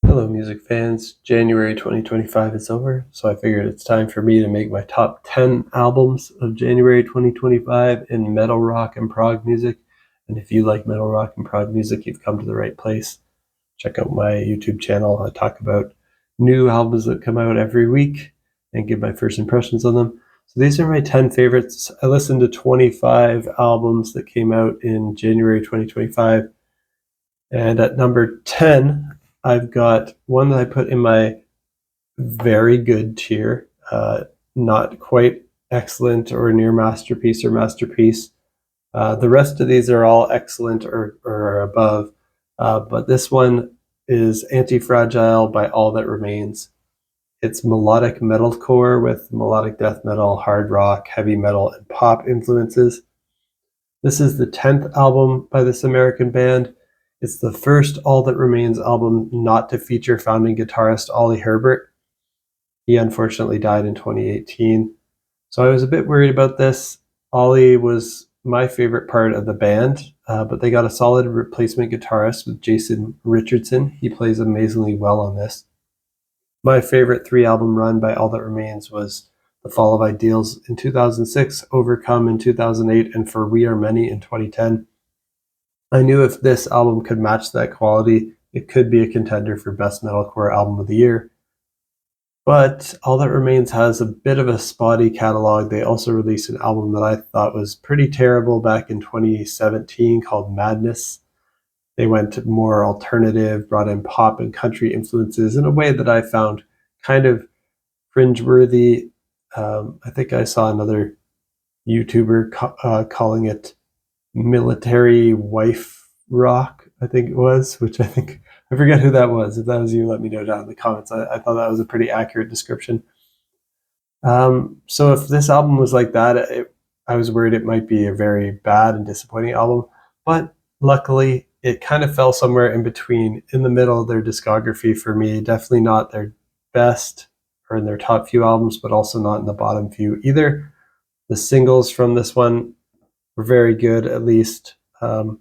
Hello music fans, January 2025 is over, so I figured it's time for me to make my top 10 albums of January 2025 in metal rock and prog music. And if you like metal rock and prog music, you've come to the right place. Check out my YouTube channel. I talk about new albums that come out every week and give my first impressions on them. So these are my 10 favorites. I listened to 25 albums that came out in January 2025. And at number 10, I've got one that I put in my very good tier, not quite excellent or near masterpiece or masterpiece. The rest of these are all excellent or above, but this one is Antifragile by All That Remains. It's melodic metalcore with melodic death metal, hard rock, heavy metal, and pop influences. This is the 10th album by this American band. It's the first All That Remains album not to feature founding guitarist Ollie Herbert. He unfortunately died in 2018. So I was a bit worried about this. Ollie was my favorite part of the band, but they got a solid replacement guitarist with Jason Richardson. He plays amazingly well on this. My favorite 3-album run by All That Remains was The Fall of Ideals in 2006, Overcome in 2008, and For We Are Many in 2010. I knew if this album could match that quality, it could be a contender for Best Metalcore Album of the Year. But All That Remains has a bit of a spotty catalog. They also released an album that I thought was pretty terrible back in 2017 called Madness. They went more alternative, brought in pop and country influences in a way that I found kind of cringeworthy. I think I saw another YouTuber calling it military wife rock, I think it was, which I forget who that was. If that was you, let me know down in the comments. I thought that was a pretty accurate description. So if this album was like that, I was worried it might be a very bad and disappointing album, but luckily it kind of fell somewhere in between, in the middle of their discography for me. Definitely not their best or in their top few albums, but also not in the bottom few either. The singles from this one were very good, at least. And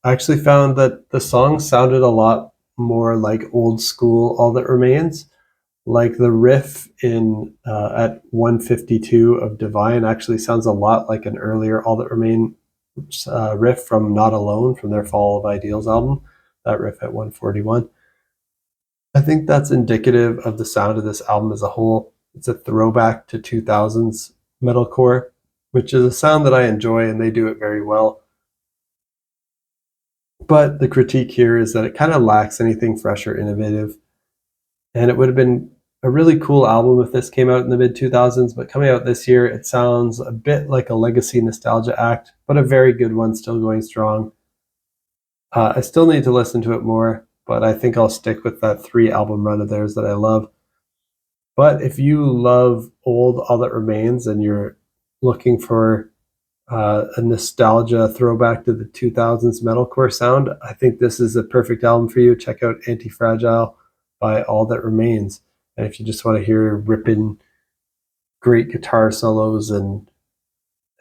I actually found that the song sounded a lot more like old school All That Remains. Like the riff in at 152 of Deviant actually sounds a lot like an earlier All That Remains riff from Not Alone, from their Fall of Ideals album, that riff at 141. I think that's indicative of the sound of this album as a whole. It's a throwback to 2000s metalcore, which is a sound that I enjoy, and they do it very well. But the critique here is that it kind of lacks anything fresh or innovative. And it would have been a really cool album if this came out in the mid-2000s, but coming out this year, it sounds a bit like a legacy nostalgia act, but a very good one, still going strong. I still need to listen to it more, but I think I'll stick with that 3-album run of theirs that I love. But if you love old All That Remains and you're looking for a nostalgia throwback to the 2000s metalcore sound, I think this is a perfect album for you. Check out Antifragile by All That Remains. And if you just want to hear ripping great guitar solos and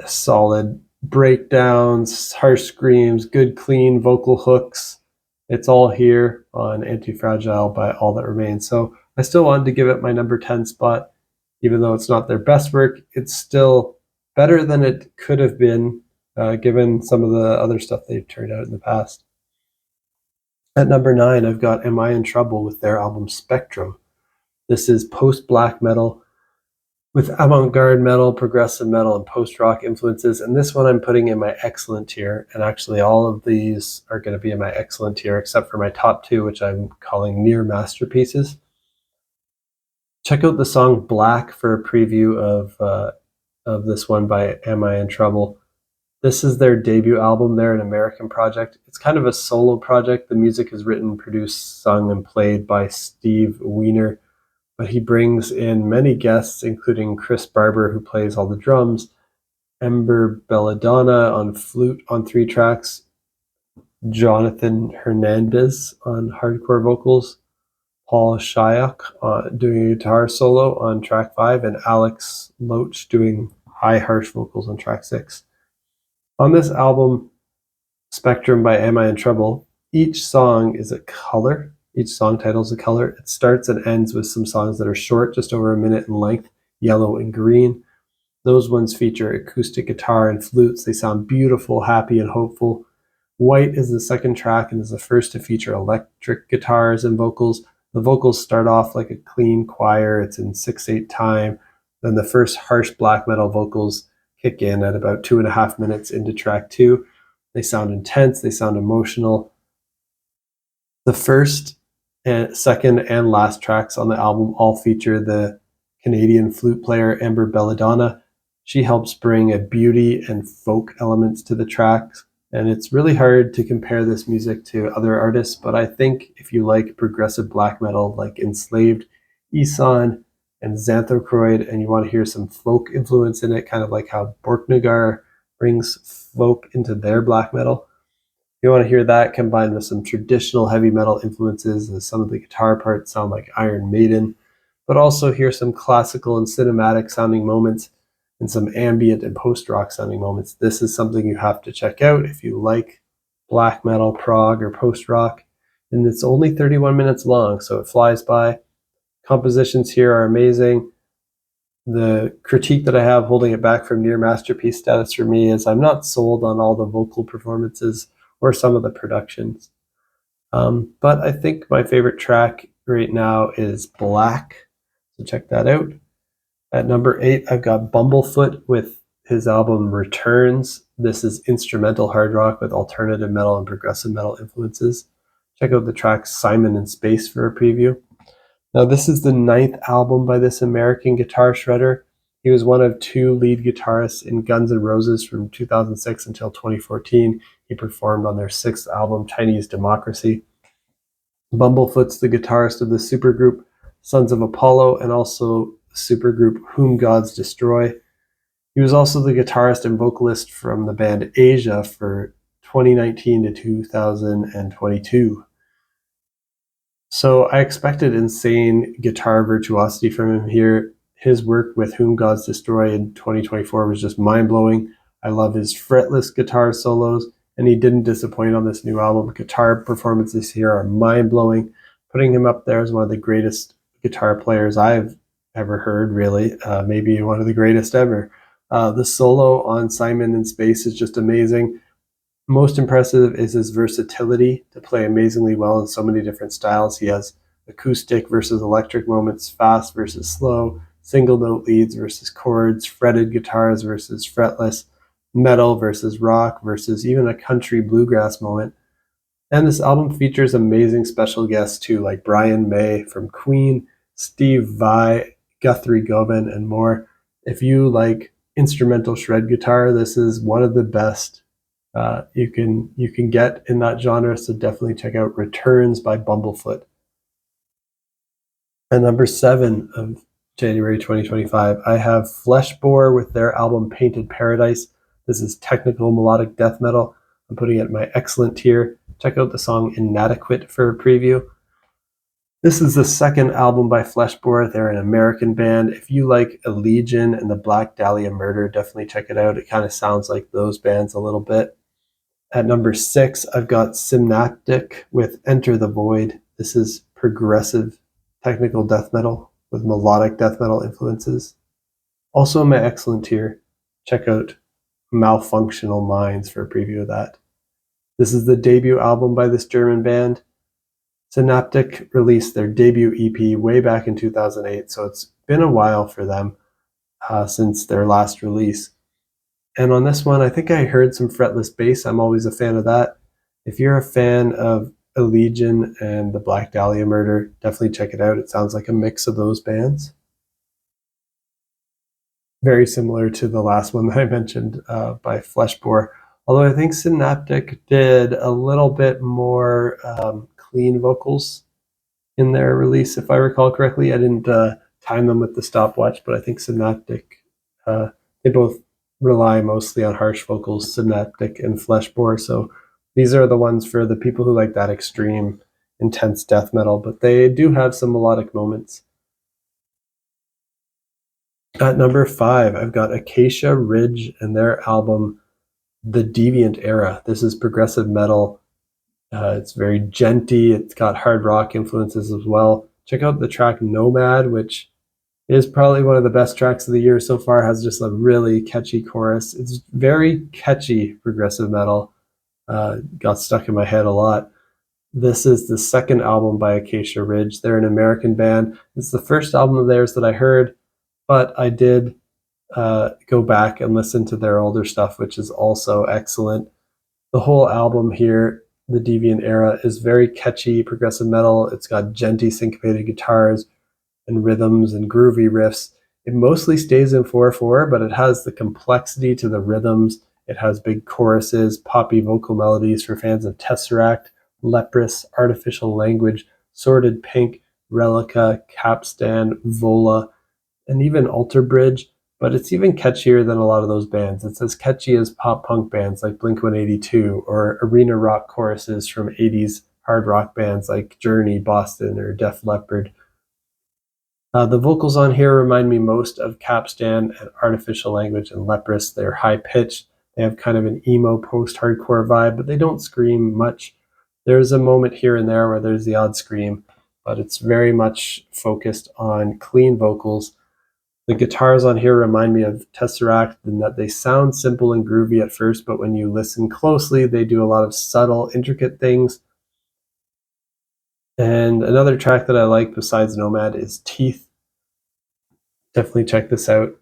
solid breakdowns, harsh screams, good clean vocal hooks, it's all here on Antifragile by All That Remains. So I still wanted to give it my number 10 spot. Even though it's not their best work, it's still better than it could have been, given some of the other stuff they've turned out in the past. At number 9, I've got Am I in Trouble with their album Spectrum. This is post-black metal with avant-garde metal, progressive metal, and post-rock influences. And this one I'm putting in my excellent tier. And actually all of these are going to be in my excellent tier, except for my top 2, which I'm calling near masterpieces. Check out the song Black for a preview of this one by Am I in Trouble. This is their debut album. They're an American project. It's kind of a solo project. The music is written, produced, sung, and played by Steve Weiner, but he brings in many guests, including Chris Barber, who plays all the drums, Ember Belladonna on flute on 3 tracks, Jonathan Hernandez on hardcore vocals, Paul Shyok doing a guitar solo on track 5, and Alex Loach doing high harsh vocals on track 6. On this album, Spectrum by Am I in Trouble, each song is a color. Each song title is a color. It starts and ends with some songs that are short, just over a minute in length, yellow and green. Those ones feature acoustic guitar and flutes. They sound beautiful, happy, and hopeful. White is the second track and is the first to feature electric guitars and vocals. The vocals start off like a clean choir. It's in 6/8 time. Then the first harsh black metal vocals kick in at about 2.5 minutes into track 2. They sound intense. They sound emotional. The first, and second, and last tracks on the album all feature the Canadian flute player Amber Belladonna. She helps bring a beauty and folk elements to the tracks, and it's really hard to compare this music to other artists, but I think if you like progressive black metal like Enslaved, Eson, and Xanthocroid, and you want to hear some folk influence in it, kind of like how Borknagar brings folk into their black metal, you want to hear that combined with some traditional heavy metal influences, as some of the guitar parts sound like Iron Maiden, but also hear some classical and cinematic sounding moments and some ambient and post-rock sounding moments. This is something you have to check out if you like black metal, prog, or post-rock. And it's only 31 minutes long, so it flies by. Compositions here are amazing. The critique that I have holding it back from near masterpiece status for me is I'm not sold on all the vocal performances or some of the productions. But I think my favorite track right now is Black, so check that out. At number 8, I've got Bumblefoot with his album Returns. This is instrumental hard rock with alternative metal and progressive metal influences. Check out the track Simon in Space for a preview. Now, this is the 9th album by this American guitar shredder. He was one of 2 lead guitarists in Guns N' Roses from 2006 until 2014. He performed on their 6th album, Chinese Democracy. Bumblefoot's the guitarist of the supergroup Sons of Apollo and also the supergroup Whom Gods Destroy. He was also the guitarist and vocalist from the band Acacia for 2019 to 2022. So I expected insane guitar virtuosity from him here. His work with Whom Gods Destroy in 2024 was just mind-blowing. I love his fretless guitar solos, and he didn't disappoint on this new album. Guitar performances here are mind-blowing, putting him up there as one of the greatest guitar players I've ever heard, really. Maybe one of the greatest ever. The solo on Simon in Space is just amazing. Most impressive is his versatility to play amazingly well in so many different styles. He has acoustic versus electric moments, fast versus slow, single note leads versus chords, fretted guitars versus fretless, metal versus rock versus even a country bluegrass moment. And this album features amazing special guests too, like Brian May from Queen, Steve Vai, Guthrie Govan, and more. If you like instrumental shred guitar, this is one of the best you can get in that genre, so definitely check out Returns by Bumblefoot. At number 7 of January 2025, I have Fleshbore with their album Painted Paradise. This is technical melodic death metal. I'm putting it in my excellent tier. Check out the song Inadequate for a preview. This is the second album by Fleshbore. They're an American band. If you like Allegion and the Black Dahlia Murder, definitely check it out. It kind of sounds like those bands a little bit. At number 6, I've got Synaptic with Enter the Void. This is progressive technical death metal with melodic death metal influences. Also in my excellent tier, check out Malfunctional Minds for a preview of that. This is the debut album by this German band. Synaptic released their debut EP way back in 2008, so it's been a while for them since their last release. And on this one, I think I heard some fretless bass. I'm always a fan of that. If you're a fan of Allegion and the Black Dahlia Murder, definitely check it out. It sounds like a mix of those bands. Very similar to the last one that I mentioned by Fleshbore. Although I think Synaptic did a little bit more clean vocals in their release, if I recall correctly. I didn't time them with the stopwatch, but I think Synaptic, they both rely mostly on harsh vocals, Synaptic and Fleshbore. So these are the ones for the people who like that extreme, intense death metal, but they do have some melodic moments. At number 5, I've got Acacia Ridge and their album The Deviant Era. This is progressive metal It's very genty. It's got hard rock influences as well. Check out the track Nomad, which is probably one of the best tracks of the year so far. It has just a really catchy chorus. It's very catchy progressive metal. Got stuck in my head a lot. This is the second album by Acacia Ridge. They're an American band. It's the first album of theirs that I heard, but I did go back and listen to their older stuff, which is also excellent. The whole album here, the Deviant era, is very catchy progressive metal. It's got genty syncopated guitars and rhythms and groovy riffs. It mostly stays in 4/4, but it has the complexity to the rhythms. It has big choruses, poppy vocal melodies for fans of Tesseract, Leprous, Artificial Language, Sordid Pink, Relica, Capstan, Vola, and even Alter Bridge. But it's even catchier than a lot of those bands. It's as catchy as pop punk bands like Blink-182 or arena rock choruses from 80s hard rock bands like Journey, Boston, or Def Leppard. The vocals on here remind me most of Capstan and Artificial Language and Leprous. They're high pitched. They have kind of an emo post-hardcore vibe, but they don't scream much. There's a moment here and there where there's the odd scream, but it's very much focused on clean vocals. The guitars on here remind me of Tesseract in that they sound simple and groovy at first, but when you listen closely, they do a lot of subtle, intricate things. And another track that I like besides Nomad is Teeth. Definitely check this out.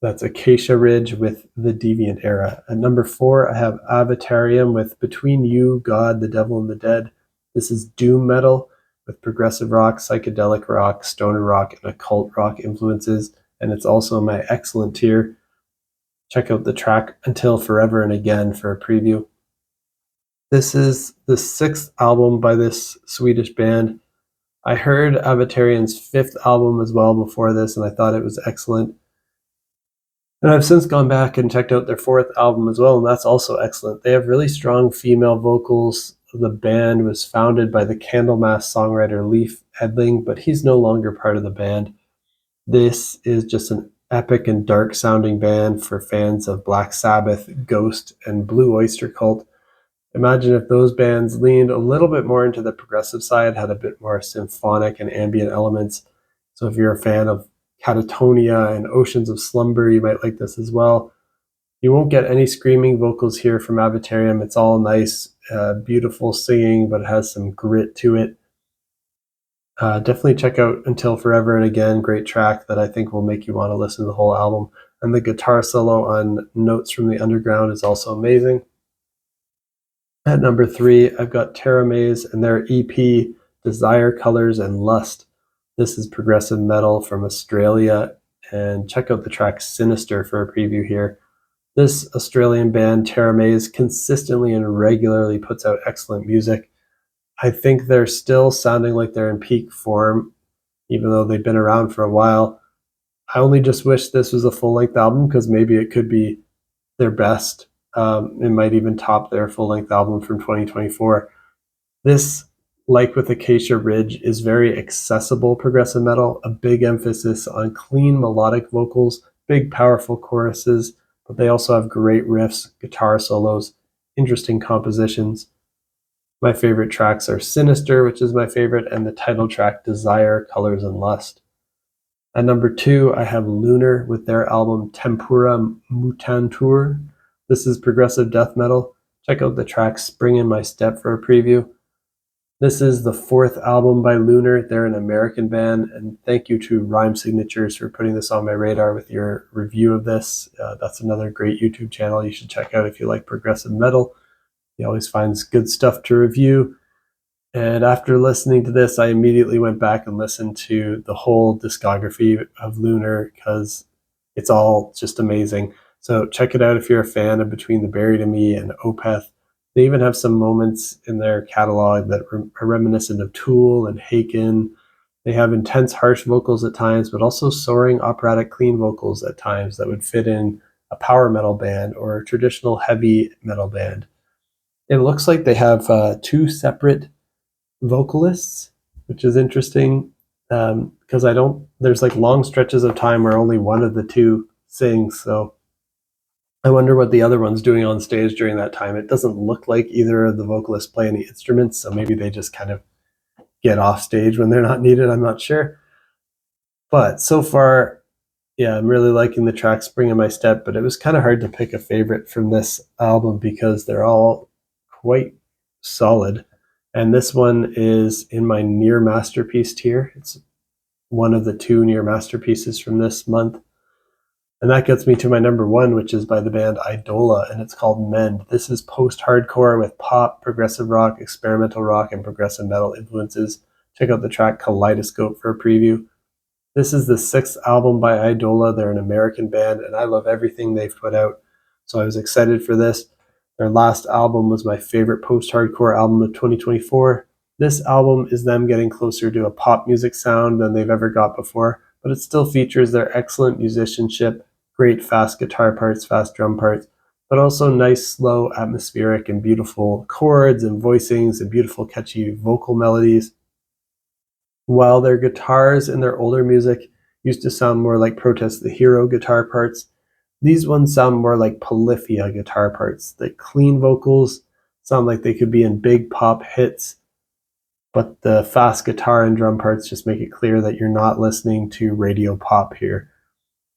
That's Acacia Ridge with the Deviant era. At number 4, I have Avatarium with Between You, God, the Devil, and the Dead. This is doom metal with progressive rock, psychedelic rock, stoner rock, and occult rock influences, and it's also my excellent tier. Check out the track Until Forever and Again for a preview. This is the 6th album by this Swedish band. I heard Avatarium's 5th album as well before this, and I thought it was excellent. And I've since gone back and checked out their 4th album as well, and that's also excellent. They have really strong female vocals. The band was founded by the Candlemass songwriter Leif Edling, but he's no longer part of the band. This is just an epic and dark sounding band for fans of Black Sabbath, Ghost, and Blue Oyster Cult. Imagine if those bands leaned a little bit more into the progressive side, had a bit more symphonic and ambient elements. So if you're a fan of Catatonia and Oceans of Slumber, you might like this as well. You won't get any screaming vocals here from Avatarium. It's all nice, beautiful singing, but it has some grit to it. Definitely check out Until Forever and Again, great track that I think will make you want to listen to the whole album. And the guitar solo on Notes from the Underground is also amazing. At number 3, I've got Teramaze and their EP, Desire, Colors, and Lust. This is progressive metal from Australia, and check out the track Sinister for a preview here. This Australian band, Teramaze, consistently and regularly puts out excellent music. I think they're still sounding like they're in peak form, even though they've been around for a while. I only just wish this was a full-length album because maybe it could be their best. It might even top their full-length album from 2024. This, like with Acacia Ridge, is very accessible progressive metal, a big emphasis on clean melodic vocals, big powerful choruses, but they also have great riffs, guitar solos, interesting compositions. My favorite tracks are Sinister, which is my favorite, and the title track Desire, Colors, and Lust. At number 2, I have Lunar with their album Tempora Mutantur. This is progressive death metal. Check out the track Spring in My Step for a preview. This is the 4th album by Lunar. They're an American band, and thank you to Rhyme Signatures for putting this on my radar with your review of this. That's another great YouTube channel you should check out if you like progressive metal. He always finds good stuff to review. And after listening to this, I immediately went back and listened to the whole discography of Lunar because it's all just amazing. So check it out if you're a fan of Between the Buried and Me and Opeth. They even have some moments in their catalog that are reminiscent of Tool and Haken. They have intense, harsh vocals at times, but also soaring, operatic, clean vocals at times that would fit in a power metal band or a traditional heavy metal band. It looks like they have 2 separate vocalists, which is interesting because there's like long stretches of time where only one of the two sings. So I wonder what the other one's doing on stage during that time. It doesn't look like either of the vocalists play any instruments, so maybe they just kind of get off stage when they're not needed. I'm not sure. But so far, yeah, I'm really liking the track Spring in My Step, but it was kind of hard to pick a favorite from this album because they're all quite solid. And this one is in my near masterpiece tier. It's one of the 2 near masterpieces from this month. And that gets me to my number 1, which is by the band Eidola, and it's called Mend. This is post-hardcore with pop, progressive rock, experimental rock, and progressive metal influences. Check out the track Kaleidoscope for a preview. This is the 6th album by Eidola. They're an American band, and I love everything they've put out, so I was excited for this. Their last album was my favorite post-hardcore album of 2024. This album is them getting closer to a pop music sound than they've ever got before, but it still features their excellent musicianship, great fast guitar parts, fast drum parts, but also nice, slow, atmospheric, and beautiful chords and voicings and beautiful, catchy vocal melodies. While their guitars in their older music used to sound more like Protest the Hero guitar parts, these ones sound more like Polyphia guitar parts. The clean vocals sound like they could be in big pop hits, but the fast guitar and drum parts just make it clear that you're not listening to radio pop here.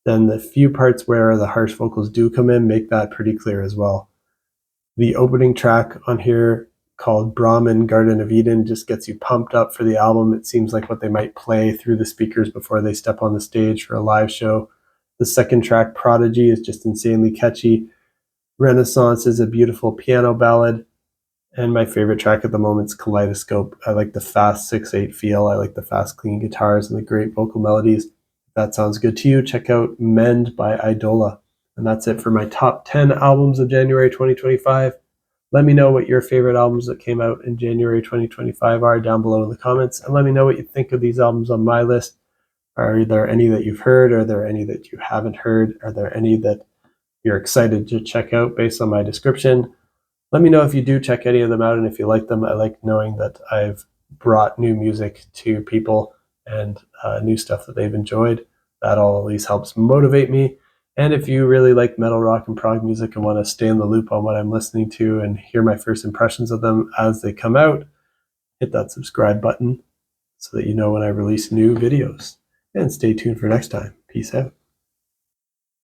Then the few parts where the harsh vocals do come in make that pretty clear as well. The opening track on here, called Brahmin Garden of Eden, just gets you pumped up for the album. It seems like what they might play through the speakers before they step on the stage for a live show. The second track, Prodigy, is just insanely catchy. Renaissance is a beautiful piano ballad. And my favorite track at the moment is Kaleidoscope. I like the fast 6/8 feel. I like the fast, clean guitars and the great vocal melodies. If that sounds good to you, check out Mend by Eidola. And that's it for my top 10 albums of January 2025. Let me know what your favorite albums that came out in January 2025 are down below in the comments. And let me know what you think of these albums on my list. Are there any that you've heard? Are there any that you haven't heard? Are there any that you're excited to check out based on my description? Let me know if you do check any of them out and if you like them. I like knowing that I've brought new music to people and new stuff that they've enjoyed. That always helps motivate me. And if you really like metal, rock, and prog music and want to stay in the loop on what I'm listening to and hear my first impressions of them as they come out, hit that subscribe button so that you know when I release new videos. And stay tuned for next time. Peace out.